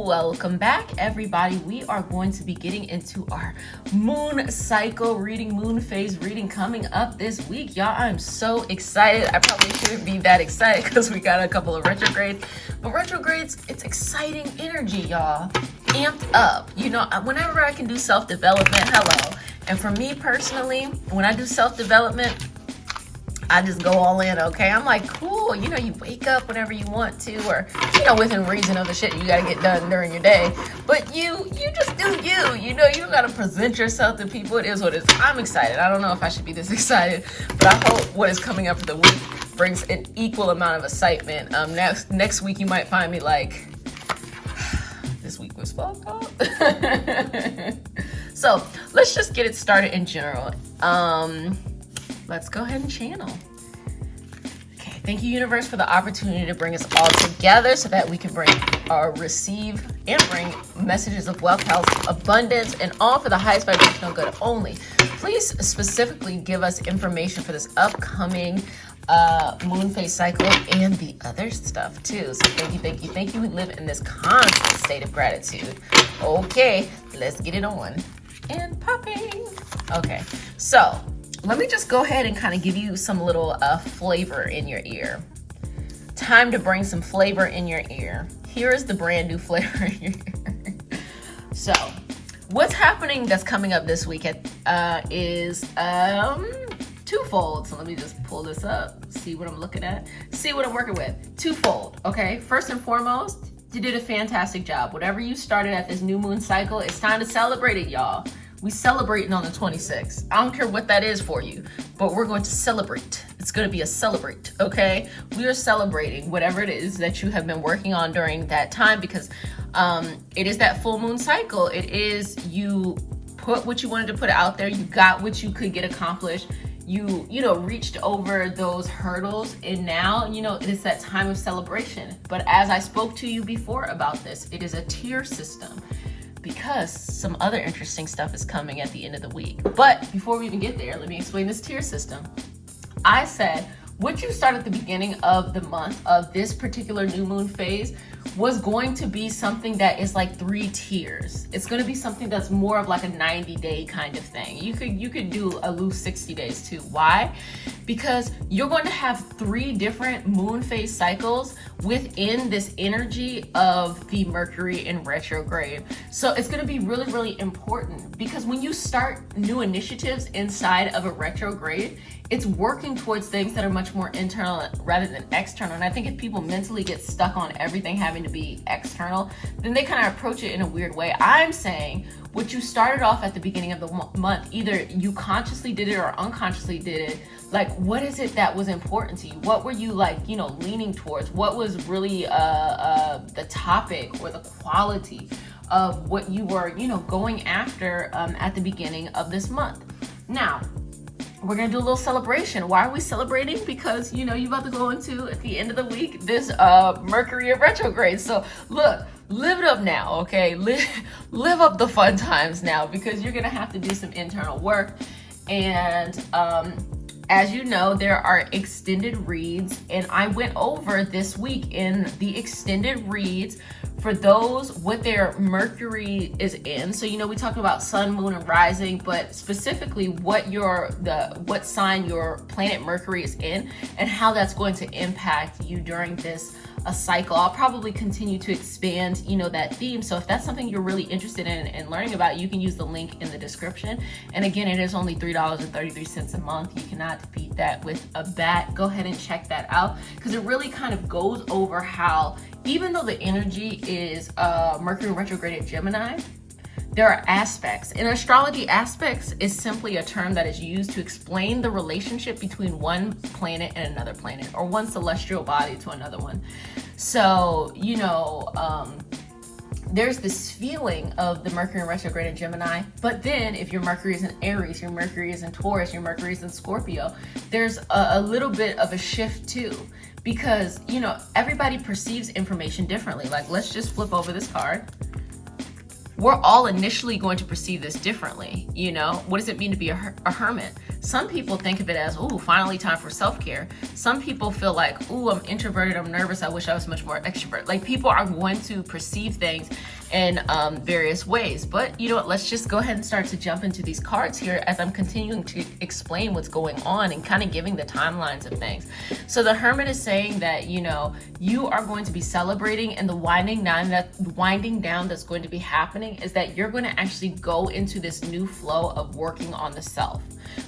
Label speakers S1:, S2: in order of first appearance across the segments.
S1: Welcome back, everybody. We are going to be getting into our moon cycle reading, moon phase reading coming up this week. Y'all, I'm so excited. I probably shouldn't be that excited because we got a couple of retrogrades, but retrogrades, it's exciting energy, y'all. Amped up. You know, whenever I can do self-development, hello. And for me personally, when I do self-development, I just go all in, okay? I'm like, cool, you know, you wake up whenever you want to, or, you know, within reason of the shit you gotta get done during your day. But you just do you know, you don't gotta present yourself to people. It is what it is. I'm excited. I don't know if I should be this excited, but I hope what is coming up for the week brings an equal amount of excitement. Next week you might find me like, this week was fucked up. So let's just get it started in general. Let's go ahead and channel. Okay, thank you, universe, for the opportunity to bring us all together so that we can receive and bring messages of wealth, health, abundance, and all for the highest vibrational good only. Please specifically give us information for this upcoming moon phase cycle and the other stuff too. So thank you. We live in this constant state of gratitude. Okay, let's get it on and popping. Okay, so let me just go ahead and kind of give you some little flavor in your ear. Time to bring some flavor in your ear. Here is the brand new flavor in your ear. So, what's happening that's coming up this week is twofold. So let me just pull this up, see what I'm looking at, see what I'm working with. Twofold, okay? First and foremost, you did a fantastic job. Whatever you started at this new moon cycle, it's time to celebrate it, y'all. We celebrating on the 26th. I don't care what that is for you, but we're going to celebrate. It's going to be a celebrate, okay? We are celebrating whatever it is that you have been working on during that time, because it is that full moon cycle. It is, you put what you wanted to put out there. You got what you could get accomplished. You know, reached over those hurdles, and now, you know, it is that time of celebration. But as I spoke to you before about this, it is a tier system, because some other interesting stuff is coming at the end of the week. But before we even get there, let me explain this tier system. I said what you start at the beginning of the month of this particular new moon phase was going to be something that is like 3 tiers. It's going to be something that's more of like a 90-day kind of thing. You could do a loose 60 days too. Why? Because you're going to have 3 different moon phase cycles within this energy of the Mercury in retrograde. So it's going to be really, really important, because when you start new initiatives inside of a retrograde, it's working towards things that are much more internal rather than external. And I think if people mentally get stuck on everything having to be external, then they kind of approach it in a weird way. I'm saying what you started off at the beginning of the month, either you consciously did it or unconsciously did it. Like, what is it that was important to you? What were you, like, you know, leaning towards? What was really the topic or the quality of what you were, you know, going after at the beginning of this month? Now, we're gonna do a little celebration. Why are we celebrating? Because, you know, you're about to go into, at the end of the week, this Mercury in retrograde. So look, live it up now, okay? Live up the fun times now, because you're gonna have to do some internal work. And as you know, there are extended reads, and I went over this week in the extended reads for those what their Mercury is in. So, you know, we talked about sun, moon, and rising, but specifically what sign your planet Mercury is in and how that's going to impact you during this cycle. I'll probably continue to expand, you know, that theme. So if that's something you're really interested in and learning about, you can use the link in the description. And again, it is only $3.33 a month. You cannot beat that with a bat. Go ahead and check that out, because it really kind of goes over how, even though the energy is Mercury retrograde in Gemini, there are aspects. In astrology, aspects is simply a term that is used to explain the relationship between one planet and another planet, or one celestial body to another one. So, you know, there's this feeling of the Mercury in retrograde in Gemini, but then if your Mercury is in Aries, your Mercury is in Taurus, your Mercury is in Scorpio, there's a little bit of a shift too. Because, you know, everybody perceives information differently. Like, let's just flip over this card. We're all initially going to perceive this differently. You know, what does it mean to be a hermit? Some people think of it as, ooh, finally time for self-care. Some people feel like, ooh, I'm introverted, I'm nervous, I wish I was much more extrovert. Like, people are going to perceive things in various ways. But you know what, let's just go ahead and start to jump into these cards here as I'm continuing to explain what's going on and kind of giving the timelines of things. So the Hermit is saying that, you know, you are going to be celebrating, and the winding down that's going to be happening is that you're going to actually go into this new flow of working on the self,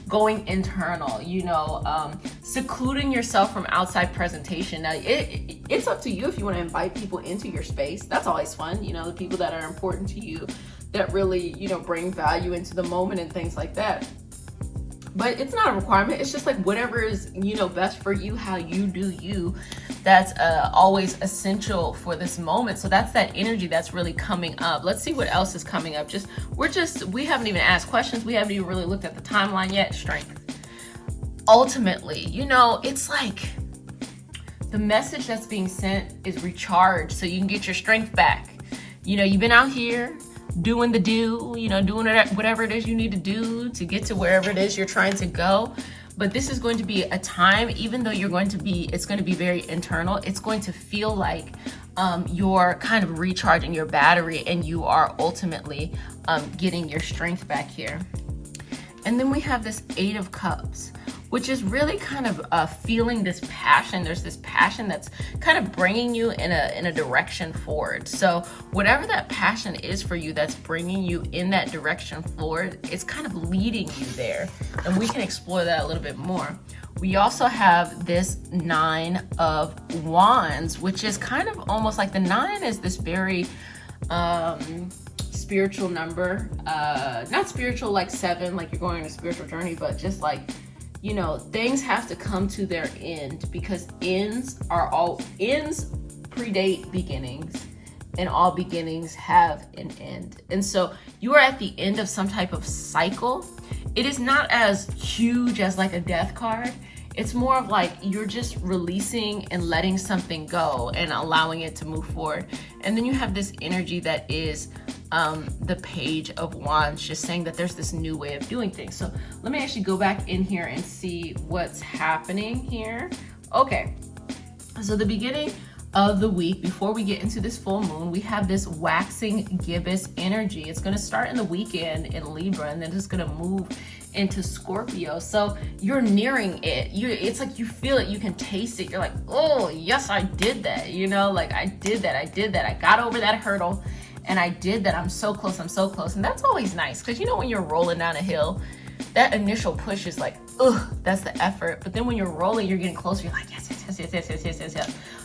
S1: going internal, you know, secluding yourself from outside presentation. Now, it's up to you if you want to invite people into your space. That's always fun, you know, the people that are important to you, that really, you know, bring value into the moment and things like that. But it's not a requirement. It's just like whatever is, you know, best for you, how you do you. That's always essential for this moment. So that's that energy that's really coming up. Let's see what else is coming up. We haven't even asked questions. We haven't even really looked at the timeline yet. Strength. Ultimately, you know, it's like the message that's being sent is recharge so you can get your strength back. You know, you've been out here doing the do, you know, doing whatever it is you need to do to get to wherever it is you're trying to go. But this is going to be a time, even though it's going to be very internal, it's going to feel like you're kind of recharging your battery, and you are ultimately getting your strength back here. And then we have this 8 of Cups, which is really kind of feeling this passion. There's this passion that's kind of bringing you in a direction forward. So whatever that passion is for you that's bringing you in that direction forward, it's kind of leading you there. And we can explore that a little bit more. We also have this 9 of Wands, which is kind of almost like the 9 is this very spiritual number. Not spiritual like 7, like you're going on a spiritual journey, but just like, you know, things have to come to their end, because ends predate beginnings, and all beginnings have an end. And so you are at the end of some type of cycle. It is not as huge as like a death card. It's more of like you're just releasing and letting something go and allowing it to move forward. And then you have this energy that is the Page of Wands, just saying that there's this new way of doing things. So let me actually go back in here and see what's happening here. Okay, so the beginning of the week, before we get into this full moon, we have this waxing gibbous energy. It's going to start in the weekend in Libra, and then it's going to move into Scorpio. So you're nearing it. It's like you feel it, you can taste it. You're like, oh yes, I did that. You know, like I did that. I got over that hurdle, and I did that. I'm so close. And that's always nice, because you know, when you're rolling down a hill, that initial push is like, ugh, that's the effort. But then when you're rolling, you're getting closer. You're like, yes.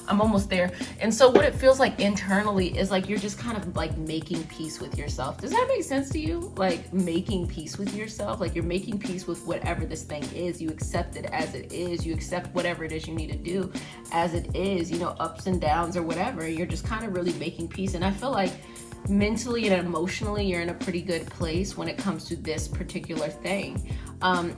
S1: I'm almost there. And so what it feels like internally is like you're just kind of like making peace with yourself. Does that make sense to you? Like making peace with yourself, like you're making peace with whatever this thing is. You accept it as it is. You accept whatever it is you need to do as it is, you know, ups and downs or whatever. You're just kind of really making peace. And I feel like mentally and emotionally, you're in a pretty good place when it comes to this particular thing.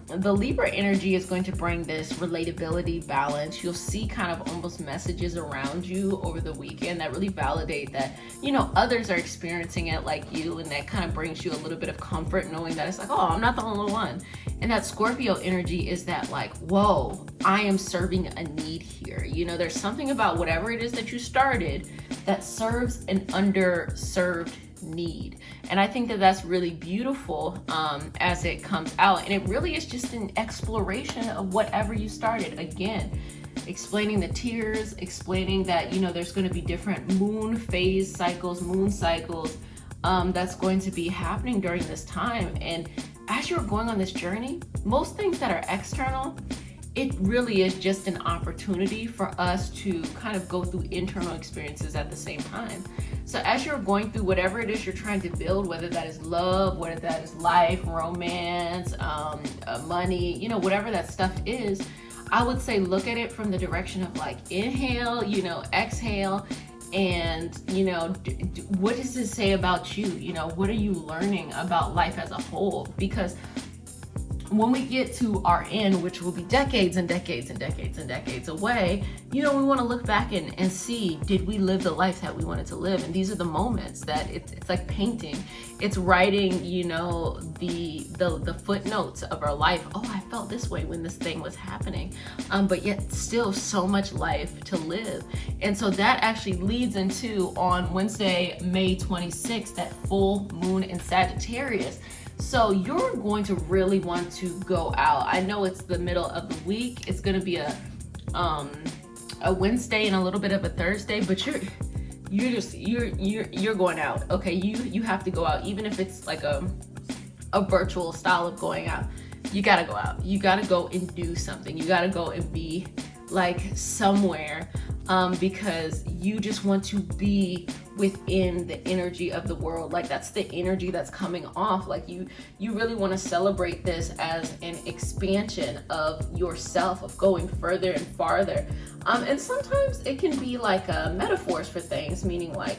S1: The Libra energy is going to bring this relatability, balance. You'll see kind of almost messages around you over the weekend that really validate that, you know, others are experiencing it like you, and that kind of brings you a little bit of comfort knowing that it's like, oh, I'm not the only one. And that Scorpio energy is that like, whoa, I am serving a need here. You know, there's something about whatever it is that you started that serves an underserved need. And I think that that's really beautiful as it comes out. And it really is just an exploration of whatever you started. Again, explaining the tears, explaining that, you know, there's going to be different moon phase cycles, moon cycles that's going to be happening during this time. And as you're going on this journey, most things that are external, it really is just an opportunity for us to kind of go through internal experiences at the same time. So as you're going through whatever it is you're trying to build, whether that is love, whether that is life, romance, money, you know, whatever that stuff is, I would say look at it from the direction of like inhale, you know, exhale, and, you know, what does this say about you? You know, what are you learning about life as a whole? Because when we get to our end, which will be decades and decades and decades and decades away, you know, we want to look back and see, did we live the life that we wanted to live? And these are the moments that it's like painting. It's writing, you know, the footnotes of our life. Oh, I felt this way when this thing was happening. But yet still so much life to live. And so that actually leads into, on Wednesday, May 26th, that full moon in Sagittarius. So you're going to really want to go out. I know it's the middle of the week. It's going to be a Wednesday and a little bit of a Thursday, but you're going out. Okay, you have to go out, even if it's like a virtual style of going out. You got to go out. You got to go and do something. You got to go and be like somewhere, because you just want to be within the energy of the world. Like that's the energy that's coming off. Like you really want to celebrate this as an expansion of yourself, of going further and farther. And sometimes it can be like metaphors for things, meaning like,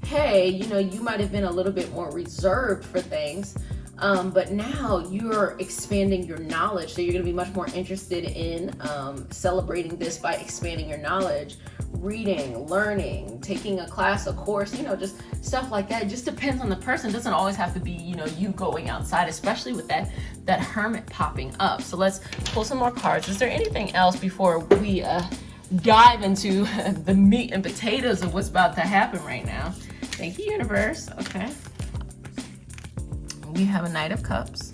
S1: hey, you know, you might have been a little bit more reserved for things, but now you're expanding your knowledge. So you're going to be much more interested in celebrating this by expanding your knowledge, reading, learning, taking a class, a course, you know, just stuff like that. It just depends on the person. It doesn't always have to be, you know, you going outside, especially with that hermit popping up. So let's pull some more cards. Is there anything else before we dive into the meat and potatoes of what's about to happen right now? Thank you, universe. Okay. We have a Knight of Cups.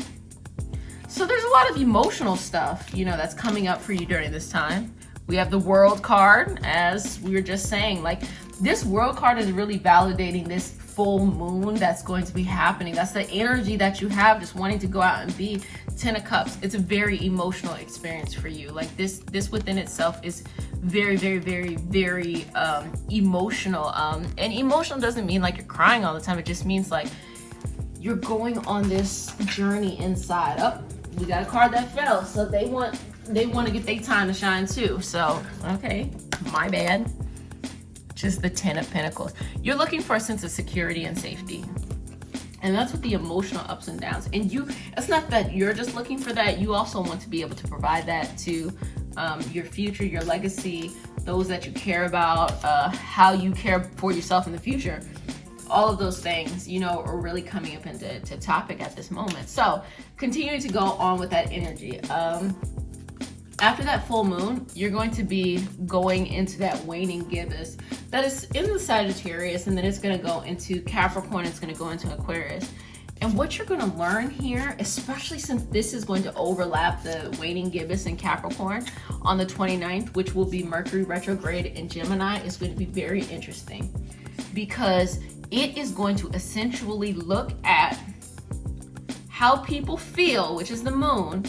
S1: So there's a lot of emotional stuff, you know, that's coming up for you during this time. We have the World card, as we were just saying. Like, this World card is really validating this full moon that's going to be happening. That's the energy that you have, just wanting to go out and be. 10 of Cups. It's a very emotional experience for you. Like this within itself is very, very, very, very emotional. And emotional doesn't mean like you're crying all the time. It just means like you're going on this journey inside. Oh, we got a card that fell. So they want to get their time to shine too. So, okay, my bad. Just the 10 of Pentacles. You're looking for a sense of security and safety. And that's with the emotional ups and downs. And it's not that you're just looking for that. You also want to be able to provide that to your future, your legacy, those that you care about, how you care for yourself in the future. All of those things, you know, are really coming up into topic at this moment. So continuing to go on with that energy. After that full moon, you're going to be going into that waning gibbous that is in the Sagittarius, and then it's going to go into Capricorn, it's going to go into Aquarius. And what you're going to learn here, especially since this is going to overlap the waning gibbous in Capricorn on the 29th, which will be Mercury retrograde in Gemini, is going to be very interesting, because it is going to essentially look at how people feel, which is the moon,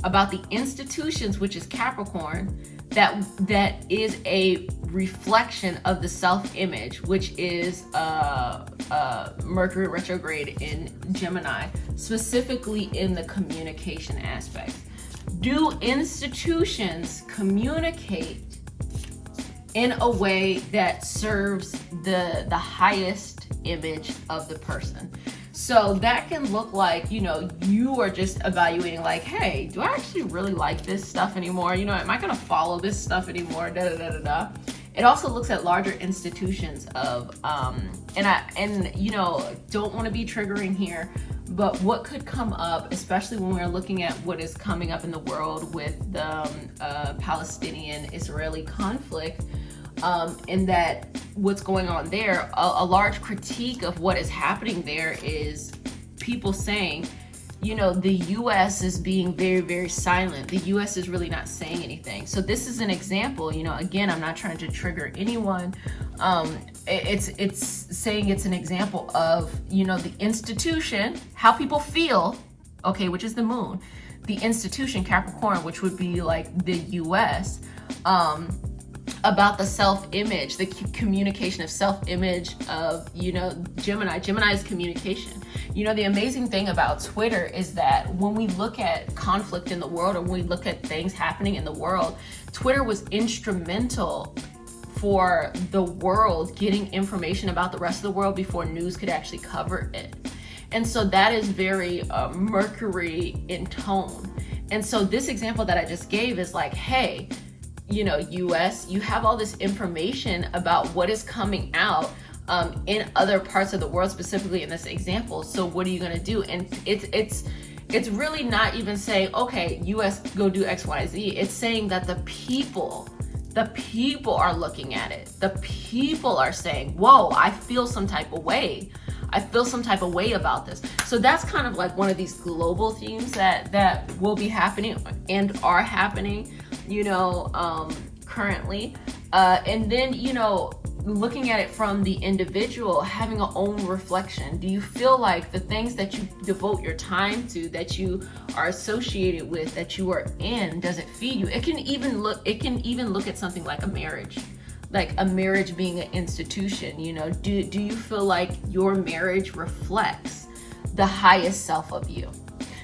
S1: about the institutions, which is Capricorn, that is a reflection of the self-image, which is Mercury retrograde in Gemini, specifically in the communication aspect. Do institutions communicate in a way that serves the highest image of the person? So that can look like, you know, you are just evaluating like, hey, do I actually really like this stuff anymore? You know, am I going to follow this stuff anymore? It also looks at larger institutions of, and you know, don't want to be triggering here, but what could come up, especially when we're looking at what is coming up in the world with the Palestinian-Israeli conflict, and that what's going on there, a large critique of what is happening there is people saying, you know, the U.S. is being very, very silent. The U.S. is really not saying anything. So this is an example, you know, again, I'm not trying to trigger anyone. It's saying it's an example of, you know, the institution, how people feel, okay, which is the moon, the institution, Capricorn, which would be like the U.S., about the self-image, the communication of self-image of, you know, Gemini. Gemini is communication. You know, the amazing thing about Twitter is that when we look at conflict in the world, or when we look at things happening in the world, Twitter was instrumental for the world getting information about the rest of the world before news could actually cover it. And so that is very Mercury in tone. And so this example that I just gave is like, hey, you know, US, you have all this information about what is coming out in other parts of the world, specifically in this example. So what are you going to do? And it's really not even saying, okay, US, go do X, Y, Z. It's saying that the people are looking at it. The people are saying, whoa, I feel some type of way. I feel some type of way about this. So that's kind of like one of these global themes that will be happening and are happening, you know, currently. And then, you know, looking at it from the individual, having an own reflection. Do you feel like the things that you devote your time to, that you are associated with, that you are in, does it feed you? It can even look at something like a marriage. Like a marriage being an institution, you know, do you feel like your marriage reflects the highest self of you?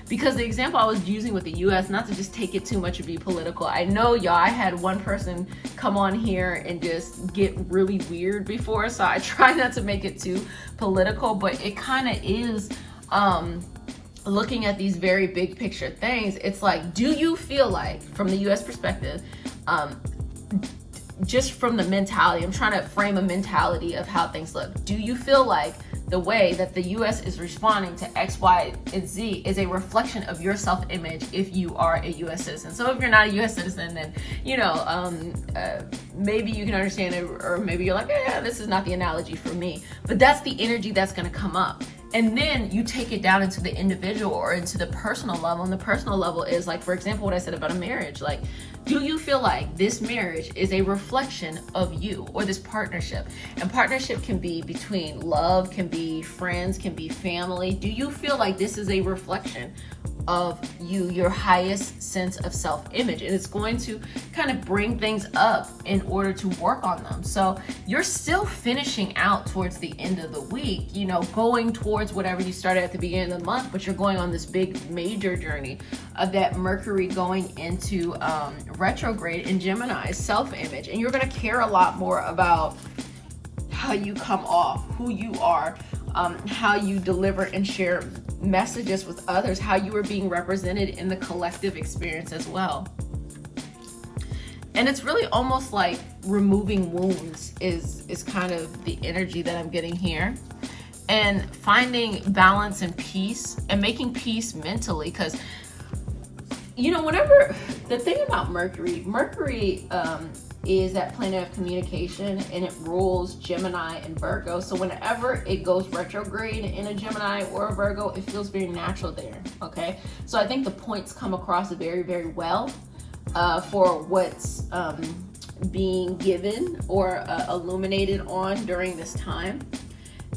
S1: Because the example I was using with the US, not to just take it too much and be political, I know y'all, I had one person come on here and just get really weird before, so I try not to make it too political, but it kind of is looking at these very big picture things. It's like, do you feel like, from the US perspective, just from the mentality, I'm trying to frame a mentality of how things look. Do you feel like the way that the US is responding to X, Y, and Z is a reflection of your self-image if you are a US citizen? So if you're not a US citizen, then, you know, maybe you can understand it, or maybe you're like, yeah, this is not the analogy for me. But that's the energy that's gonna come up. And then you take it down into the individual or into the personal level. And the personal level is like, for example, what I said about a marriage. Like, do you feel like this marriage is a reflection of you, or this partnership? And partnership can be between love, can be friends, can be family. Do you feel like this is a reflection of you, your highest sense of self-image? And it's going to kind of bring things up in order to work on them. So you're still finishing out towards the end of the week, you know, going towards whatever you started at the beginning of the month, but you're going on this big major journey of that Mercury going into retrograde in Gemini, self-image. And you're going to care a lot more about how you come off, who you are, how you deliver and share messages with others, how you are being represented in the collective experience as well. And it's really almost like removing wounds is kind of the energy that I'm getting here. And finding balance and peace, and making peace mentally, because, you know, whenever, the thing about Mercury is that planet of communication, and it rules Gemini and Virgo. So whenever it goes retrograde in a Gemini or a Virgo, it feels very natural there, okay? So I think the points come across very, very well for what's being given or illuminated on during this time.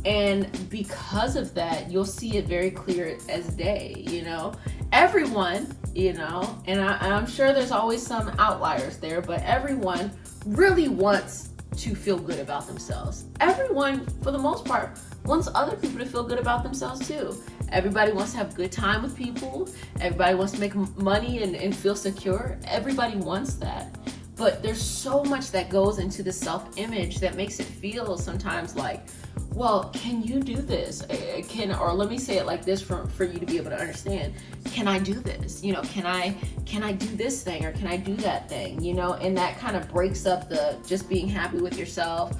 S1: And because of that, you'll see it very clear as day, you know? Everyone, you know, and I'm sure there's always some outliers there, but everyone really wants to feel good about themselves. Everyone, for the most part, wants other people to feel good about themselves too. Everybody wants to have a good time with people. Everybody wants to make money and feel secure. Everybody wants that. But there's so much that goes into the self-image that makes it feel sometimes like, well, can you do this? Or let me say it like this for you to be able to understand. Can I do this? You know, can I do this thing, or can I do that thing? You know, and that kind of breaks up the just being happy with yourself,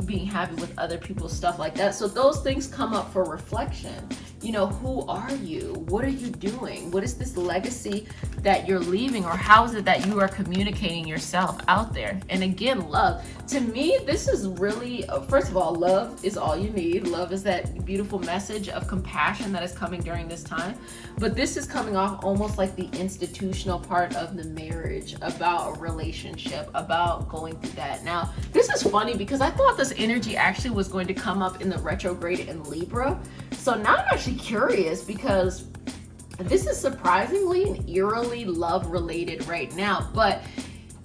S1: being happy with other people's stuff like that. So those things come up for reflection. You know, who are you? What are you doing? What is this legacy that you're leaving, or how is it that you are communicating yourself out there? And again, love. To me, this is really, first of all, love is all you need. Love is that beautiful message of compassion that is coming during this time. But this is coming off almost like the institutional part of the marriage, about a relationship, about going through that. Now, this is funny because I thought this energy actually was going to come up in the retrograde in Libra. So now I'm actually curious, because this is surprisingly and eerily love related right now, but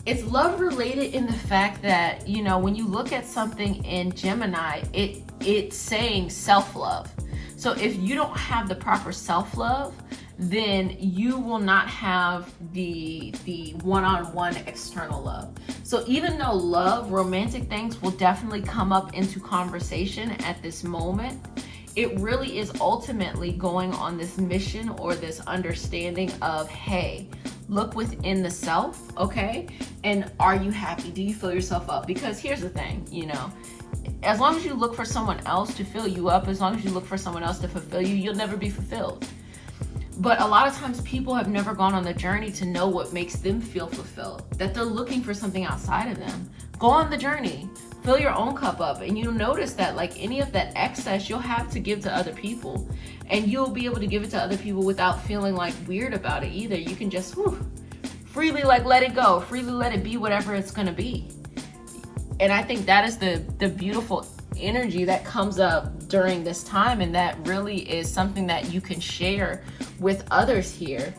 S1: it's love related in the fact that, you know, when you look at something in Gemini, it's saying self-love. So if you don't have the proper self-love, then you will not have the one-on-one external love. So even though love, romantic things will definitely come up into conversation at this moment, it really is ultimately going on this mission or this understanding of, hey, look within the self, okay? And are you happy? Do you fill yourself up? Because here's the thing, you know, as long as you look for someone else to fill you up, as long as you look for someone else to fulfill you, you'll never be fulfilled. But a lot of times people have never gone on the journey to know what makes them feel fulfilled, that they're looking for something outside of them. Go on the journey, fill your own cup up, and you'll notice that like any of that excess you'll have to give to other people, and you'll be able to give it to other people without feeling like weird about it either. You can just freely like let it go, freely let it be whatever it's gonna be. And I think that is the beautiful energy that comes up during this time, and that really is something that you can share with others here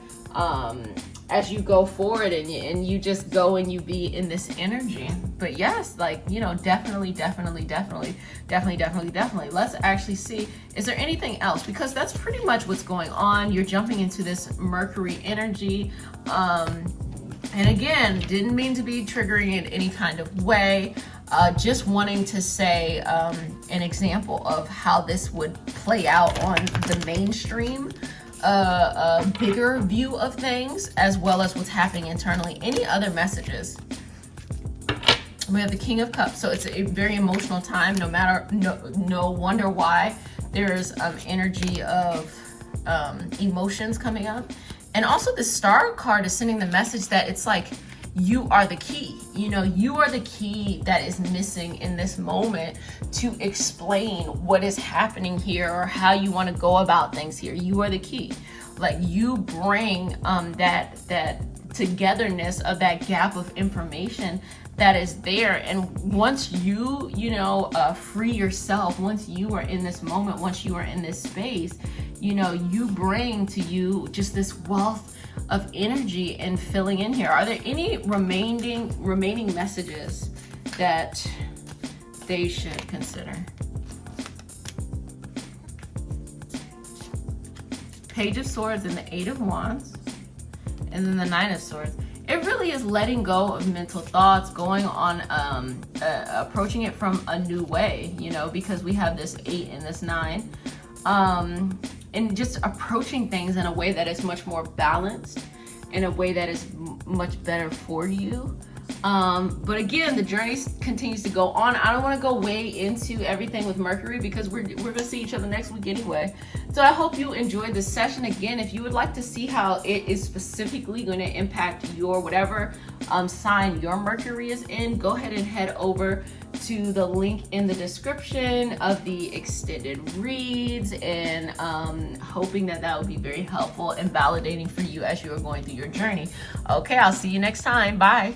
S1: as you go forward, and you just go and you be in this energy. But yes, like, you know, definitely. Let's actually see, is there anything else? Because that's pretty much what's going on. You're jumping into this Mercury energy. And again, didn't mean to be triggering in any kind of way. Just wanting to say an example of how this would play out on the mainstream, bigger view of things, as well as what's happening internally. Any other messages? We have the King of Cups, so it's a very emotional time. No wonder why there's energy of emotions coming up. And also the Star card is sending the message that it's like, you are the key. You know, you are the key that is missing in this moment to explain what is happening here or how you want to go about things here. You are the key. Like, you bring that togetherness of that gap of information that is there. And once you free yourself, once you are in this moment, once you are in this space, you know, you bring to you just this wealth of energy and filling in here. Are there any remaining messages that they should consider? Page of Swords and the Eight of Wands, and then the Nine of Swords. It really is letting go of mental thoughts, going on, approaching it from a new way, you know, because we have this 8 and this 9. And just approaching things in a way that is much more balanced, in a way that is much better for you. But again, the journey continues to go on. I don't want to go way into everything with Mercury because we're going to see each other next week anyway. So I hope you enjoyed this session. Again, if you would like to see how it is specifically going to impact your whatever sign your Mercury is in, go ahead and head over to the link in the description of the extended reads, and hoping that would be very helpful and validating for you as you are going through your journey. Okay, I'll see you next time. Bye.